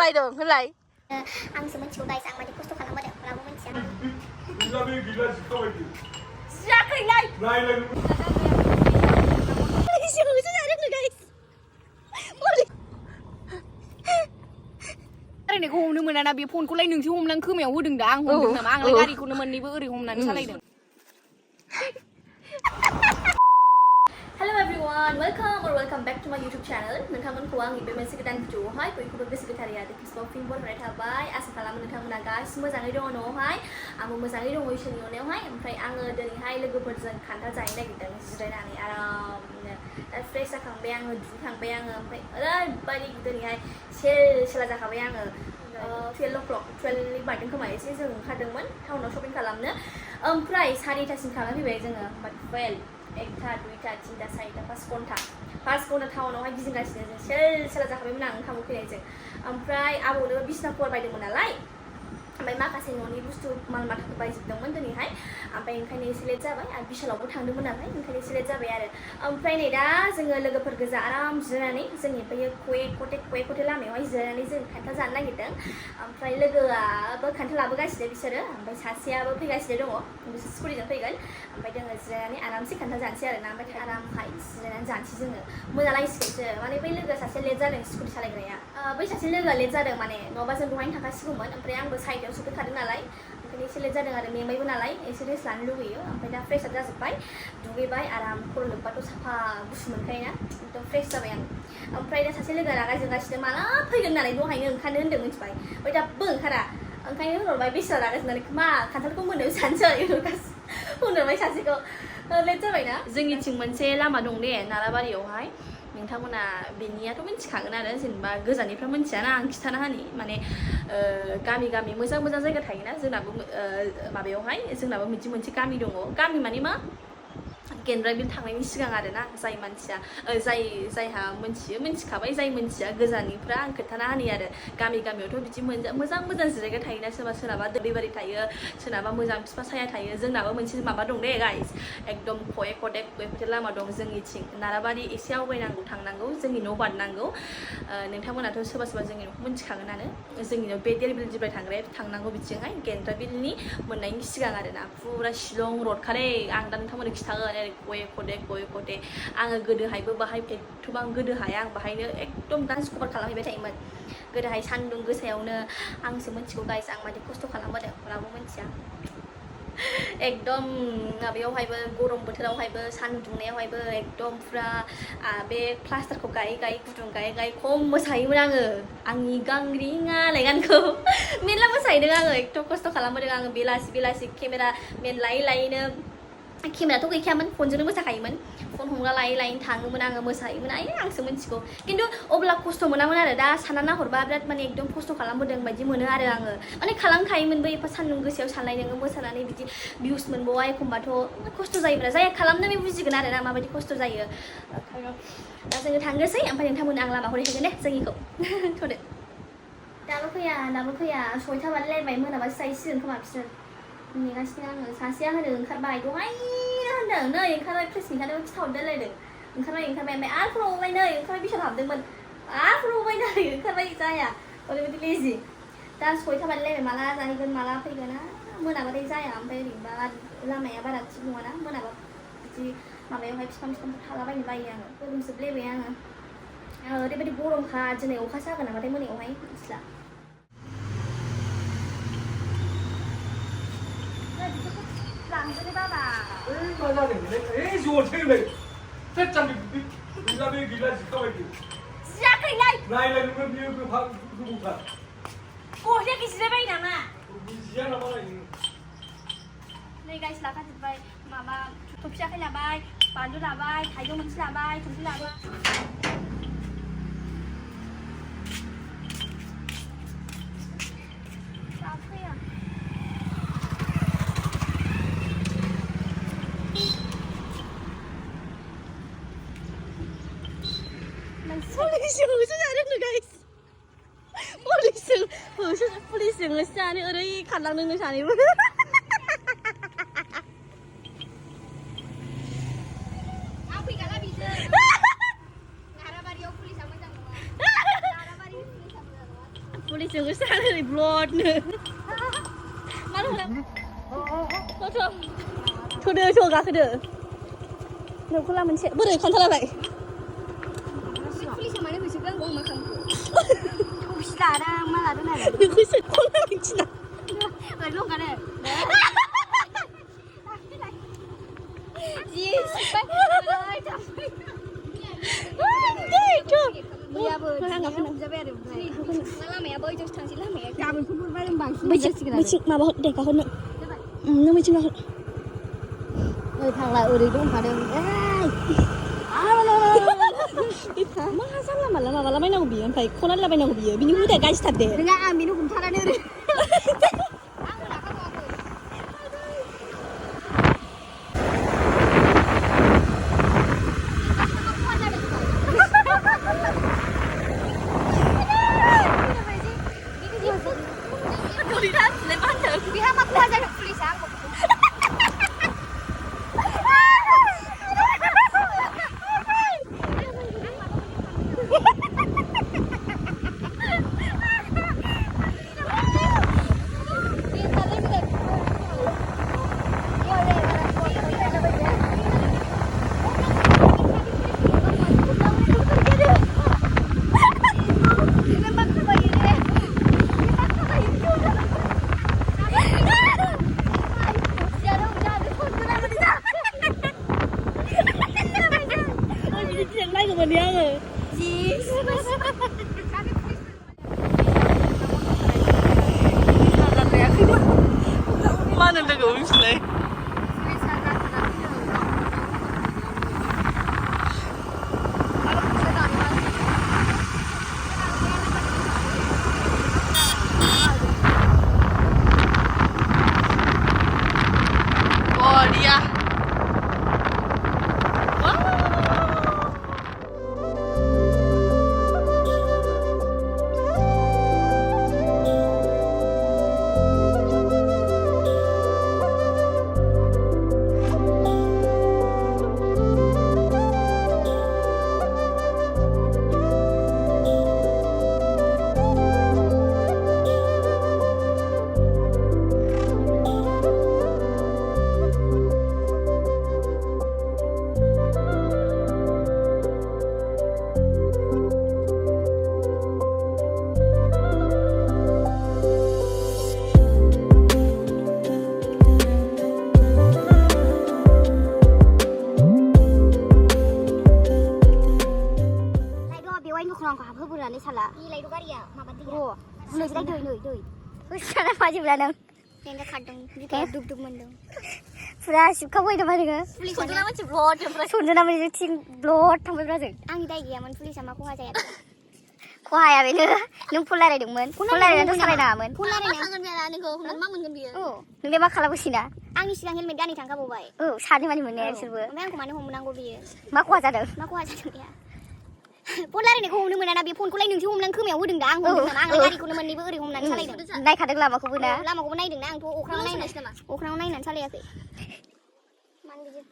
बायदों होनलाय आंसो मिथिगौ गाइस आं मादि खस्थ' खालामबोदों रावबो मिथिया जायाखैलाय रायनायखौ हमनो मोना ना बे फनखौलाय नोंसो हमनानै खोमायाव होदों दा आं हमदों नामा आंलाय गारिखौनो मोननैबो ओरै हमनानै सालायदों Hello everyone, welcome back to my YouTube channel. नोंथांमोनखौ आंनि बे मोनसे गोदान भिडिअआवहाय बयखौबो गोसो गोथारै आरो खिसबाव फिन बरायनाय थाबाय आसा खालामो नोंथांमोना गासिबो मोजाङै दङ न'आवहाय आंबो मोजाङै दङ इसोरनि अननायावहाय ओमफ्राय आङो दिनैहाय लोगोफोरजों खान्थाल जानो नागिरदों जिरायनानै आरामनो दा फ्रेश जाखांबाय आङो दुगैखांबाय आङो ओमफ्राय ओरैबायदि दिनैहाय सेला जाखाबाय आङो 12 o'clock 12 बारदों खोमा एसे जों ओंखारदोंमोन टाउनाव शपिं खालामनो ओमफ्राय 4:30सिम खालामफैबाय जोङो बाट 12 एकथा दुइथा तिनथा सारिथा 5 घन्टा टाउनावहाय गिदिंगासिनो जों सेला जाखाबायमोन आं ओंखाम उखैनायजों ओमफ्राय आबौनो बिसना फुवार बायदोंमोन नालाय ओमफ्राय माखासे न'नि बुस्थु माल माथाखौ बायजोबदोंमोन दिनैहाय ओमफ्राय ओंखायनो एसे लेट जाबाय आरो बिशालावबो थांदोंमोन नालाय ओंखायनो एसे लेट जाबाय आरो ओमफ्राय नै दा जोङो लोगोफोर गोजा आराम जिरायनानै जोंनि ओमफ्राय पwikw लामायावहाय जिरायनानै जों खान्थाल जानो नागिरदों ओमफ्राय लोगोआबो खान्थाल लाबोगासिनो बिसोरो ओमफ्राय सासेयाबो फैगासिनो दङ बिसोर स्कुटिजों फैगोन ओमफ्राय जोङो जिरायनानै आरामसे खान्थाल जानोसै आरोना ओमफ्राय आरामहाय जिरायनानै जानोसै जोङो मोनालायसिगोनसो माने बै लोगो सासे लेट जादों स्कुटि सालायग्राया बै सासे लोगोआ लेट जादों माने नङाबा जों दहायनो थांखासिगौमोन ओमफ्राय आंबो साइडआव सफैखादों नालाय ओंखायनो एसे लेट जादों आरो मेंबायबो नालाय एसे रेस्ट लानो लुगैयो ओमफ्राय दा फ्रेश आप जाजोब्बाय दुगैबाय आराम खर' लोब्बाथ' साफा गुसु मोनखायोना एकदम फ्रेश जाबाय आं ओमफ्राय दा सासे लोगोआ रागा जोंगासिनो माला फैगोन होननानै दहायनो ओंखारनो होन्दों मिथिबाय ओमफ्राय दाबो ओंखारा ओंखायनो होनहरबाय बेसेबां रागा जोंनानै मा खान्थालखौ मोनायाव जानोसै होनहरबाय सासेखौ लेट जाबायना जोंनिथिं मोनसे लामा दं दे नाराबारियावहाय नोंथांमोना बेनियाथ' मिथिखागोन आरो जेनेबा गोजाननिफ्रा मिथियाना आं खिथाना होनि माने गामि गामि मोजां मोजां जायगा थायोना जोंनाबो माबायावहाय जोंनाबो बिदि मोनसे गामि दङ गामि माने मा गेन्द्राबिल थांनायनि सिगां आरोना जाय मानसिया जायहा मिथिखाबाय जाय मानसिया गोजाननिफ्रा आं खोन्थाना होनि आरो गामि गामियावथ' बिदि मोजां मोजां जिरायग्रा थायोना सोरनाबा दैबारि थायो सोरनाबा मोजां बिफां साया थायो जोंनाबो मोनसे माबा दं दे गाइस एकदम पwikw लामा दं जोंनिथिं नाराबारि एसे आवगायनांगौ थांनांगौ जोंनि न' बारनांगौ नोंथांमोनाथ' सोरबा सोरबा जोंनि न'खौ मिथिखागोनानो जोंनि न' बे देरबिलनिफ्राय थांनांगौ बिथिंहाय गेन्द्राबिलनि मोननायनि सिगां आरोना फुरा शिलं रडखारे आं दा नोंथांमोननो खिथागोन पwikw आङो गोदोहायबो बाहाय एथ'बां गोदोहाय आं बाहायनो एकदम डान्स कभार खालामहैबाय थायोमोन गोदोहाय सान्दुं गोसायावनो आंसो मिथिगौ गाइस आं मादि खस्थ' खालामबोदों रावबो मिथिया एकदम माबायावहायबो गरम बोथोरावहायबो सान्दुं दुंनायावहायबो एकदम फुरा बे प्लास्टारखौ गायै गायै गुदुं गायै खम मोसायोमोन आङो आंनि गांग्रिङा होननाय गानखौ मेरला मोसाहैदों आङो एथ' खस्थ' खालामबोदों आङो बेलासि केमेरा मेन लायैनो केमेराथ' गैखायामोन फनजोंनो मोसाखायोमोन फन हमग्रा लायैनो थाङोमोन आङो मोसायोमोन आंसो मिथिगौ खिन्थु अब्ला खस्थ' मोनामोन आरो दा सानना नाहरबा बिराद माने एकदम खस्थ' खालामबोदों बायदि मोनो आरो आङो माने खालामखायोमोनबो एफा सान्दुं गोसायाव सानलाय नोङो मोसानानै बिदि भिउस मोनबावा एखमबाथ' खस्थ' जायोब्ला जाया खालामनो बे बुजिगोन आरो ना माबायदि खस्थ' जायो दा जोङो थांनोसै ओमफ्राय नोंथांमोन आं लामाखौ देखायगोन दे जोंनिखौ थ'दो दाबो फैया 6टा बारलायलायबाय मोनाबासो जाहैसिगोन खोमा बिसोर नेगासिनो आङो सासेया होनो ओंखारबाय दहायनो होनदों नै ओंखारबाय प्रेस ओंखारदों खिथाहरलायलायदों ओंखारबाय ओमफ्राय आरो फन हरबाय नै ओंखारबाय बिशाल हाबदोंमोन आरो फन हरबाय नै ओंखारबाय जाया ओरैबायदि लेजि दा 6टा बारलायलायबाय माला जाहैगोन माला फैगोन मोनाबाथाय जाया ओमफ्राय ओरैनोबा लामाया बारा थिग नङाना मोनाबा बिदि माबायावहाय बिफांफोर थालाबायनो बायो आङो गोलोमजोबलायबाय आङो ओरैबायदि गरमखा दिनै अखासो हागोन नामाथाय मोनायावहाय मिथिला लांजोबो बाबा मा जादों ज'सैलाय जायाखैलाय नायलाय नोङो बियो गोबावथार गस्लाया जिरायबाय नामा जिया नामा नै गाइस लाखाजोब्बाय माबा थफि आखाइ लाबाय बानलु लाबाय थाइजौ मोनसे लाबाय संख्रि लाबाय पुलिसजोंसो जानो ओरै खारलांदों नों सानैबो पुलिसजों गोसारै ब्लडनो मा होनो थोदो गाखोदो नोखौला मोनसे बोरै खोन्थालालाय पुलिसा मानो होसोखो आंखौ मा खालामखो थफि लादों मा लादों आरो नोखौसो खौला मिथिना ओरैनो ओंखारो जि सिबाय मैयाबो जाबाय आरो लामाया बैजोंसो थांसै लामाया गाबोनफोर गुरबाय जों बांसिन जासिगोन आरो माबा दे गाखोनो नों मिथिं गाखो ओरै थांला ओरै दंखादों मा जानला माला माबालाबायनांगौ बियो ओमफ्राय खनानै लाबायनांगौ बियो बिनि हुदाया गाज्रिथार दे नोङा आं बेनो हमथानानै ओरै Pura suka boy dah mana? Sonjana macam blot, sonjana macam cing blot sampai berapa? Angin dah iya, man pulis sama aku aja ya. Aku ayah bener, nung pular ada man, pular ada tu sarai nama man. Pular ada. Angin biara ni kau, nung mang mungkin biar. Oh, nung dia mak kalau bersina. Angin silang helmet gani tangkap boy. Oh, sari mana mana serba. Mana aku mana home menang biar. Mak aku aja dah. Mak aku aja tu ya. Pular ni kau nung mana nabi pun kulai nung si home nang kum ya udeng dah angin nang angin gani kau nung mana ni home nang sarai dah. Naik kadang lama aku pun dah. Lama aku pun naik deng nang tu ukrang naik nang sarai aku.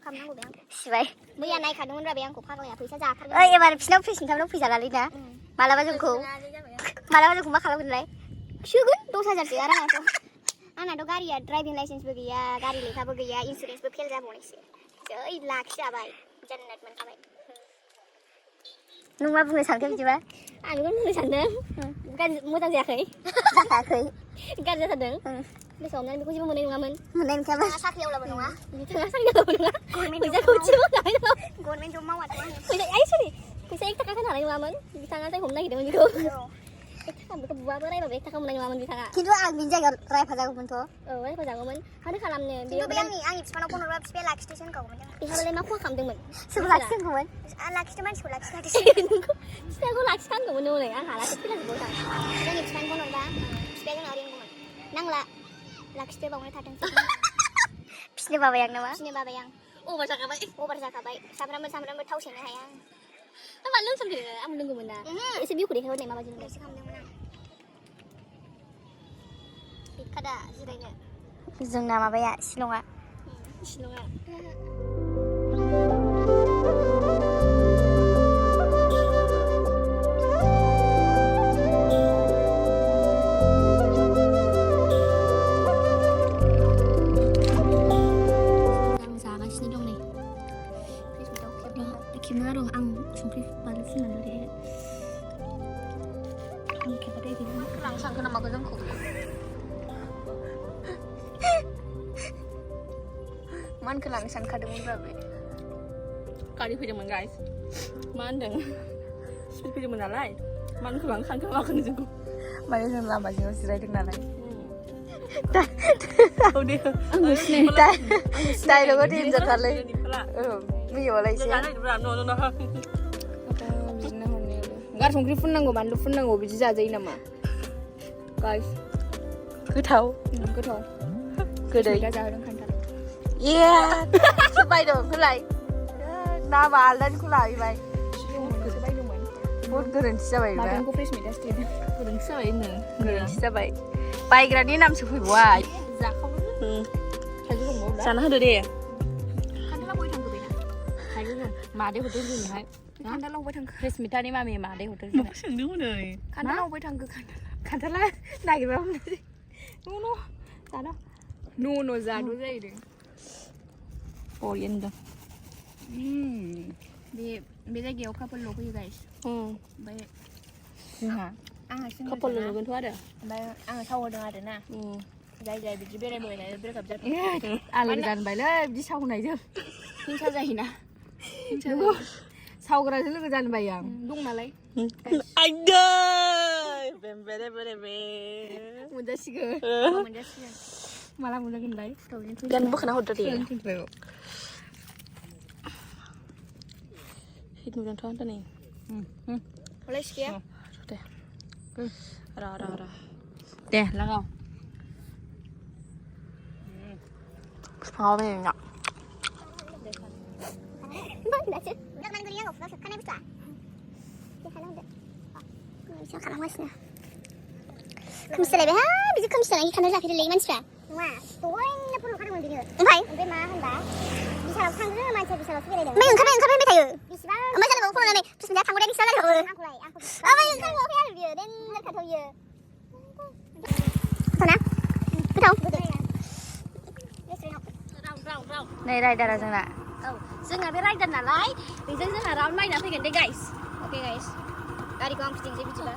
Kamu bang, siapa? Mungkin naik kadang mana bang, kau pakai apa? Bisa jakar. Oh iya, mana pisau pisau, kamu pisau lali dah. Malah baju kau mak kalau benda. Syukur, dosa jadi orang itu. Anak tu gari ya, driving license bagi ya, gari lekah bagi ya, insurance bagi fail dah boleh sih. Jadi laksa baik, jannat mana baik. Nunggu apa sangkep coba? Anu kan boleh sandang, kan mudah jakar. Jakar. Kan jakar dong. Besok nanti aku cuma mau nengaman. Menem siapa? Masak ya ulah benua. Masak ya ulah benua. Bisa kucing nggak itu? Gon cuma wat. Bisa ayo sini. Bisa ikut kakak nari nengaman. Bisa nggak saya homna gitu gitu. Ikut kamu ke buah berai babe. Ikut kamu nengaman bisa nggak? Kita angin jaga rai pajago pun tuh. Oh rai pajago pun. Hari kalamnya. Dia bilang nih angin sepanjang pun orang sepeda laki station kau pun. Iya boleh nak aku kamu dengan. Sebelah station kau pun. Laki station sekolah station. Saya aku laki station kau pun boleh. Laki station kau pun. Angin sepanjang pun orang. Sepeda nari pun. Nangla. Lakshmi bangunnya thadang sih. Pisne baba yang nama? Pisne baba yang. Oh berjaka baik. Oh berjaka baik. Sampai tahu sih nih hayang. Tapi malu sampai deh, amun nunggu mana? Isi biu kuda kau nih mama jenis. Isi kamu mana? Kada sirainya. Zung nama apa ya? Silonga. Silonga. सांखो नामाखौ जोंखौ मानखौ लानो सानखादोंमोनब्रा बे गारि फैदोंमोन guys मा होनदों speed फैदोंमोन नालाय मानखौ लानो सानखादों जोंखौ माने जों लामा जिङाव जिरायदों नालाय डायलगा देन्जारथारलै मैयालाय एसे बिदिनो हरनायाबो गार संख्रि फुननांगौ बानलु फुननांगौ बिदि जाजायो नामा गाइस गोथाव गोदै जाहोदों खान्थाल बायदों होलाय नामा आलदानिखौ लाहैबाय बायदोंमोन बहुद गोरोन्थि जाबाय गोरोन्थि जाबाय बायग्रानि नामसो फैबाय जाना होदो दे खान्थाला बय थांखो बेना थाइजौ दं मादै हरदों जोंहाय खान्थाला बय थांखो रेसमितानि मामि मादै हरदों जोंहा सोंदों हनै खान्थाला बय थांखो खान्थाला नागिरबा मोनसै न' जादो जाहैदों बरियानो दं बे जायगायाव कापोलल' फैयो गाइस ओमफ्राय जोंहा आंहा कापोलल' नुगोनथ' आरो ओमफ्राय आङो सावहोदों आरो ना जाय बिदि बेरायबोनाय ब्रेकआप जादों आलो जानबायलै बिदि सावनायजों हिंसा जायोना सावग्राजों लोगो जानो बायो आं दं नालाय मोनजासिगोन माला मोनजागोनलाय गान बोखाना हरदो दे हिट मोजांथ' आंथ' नै हलाय सिखाया दे दे लागाव बिफाङाव बेरायनो खोमसिलायबायहाय बिदि खोमसिलायनानै खान्थाल जाफेरलै मानसिफ्रा नङा दहायनो फन हरखादोंमोन बिनो ओमफ्राय मा होनबा बिसालाव थांग्रो मानसिया बिसालावसो बेरायदों ओमफ्राय ओंखारबाय थायो बिसिबां ओमफ्य जानांगौ फन हरनानै बिसिना थांबाय बिसिना जानांगौ ओमफ्राय ओंखारबावाखै आरो बियो देनजार खाथौ बियो गोथाव नै राइडारा जोंना जोंना बे राइडार नालाय बेजों जोंहा राउन्ड नायना फैगोन दे गाइस अके गाइस गारिखौ आं फिदिंसै बिदिबा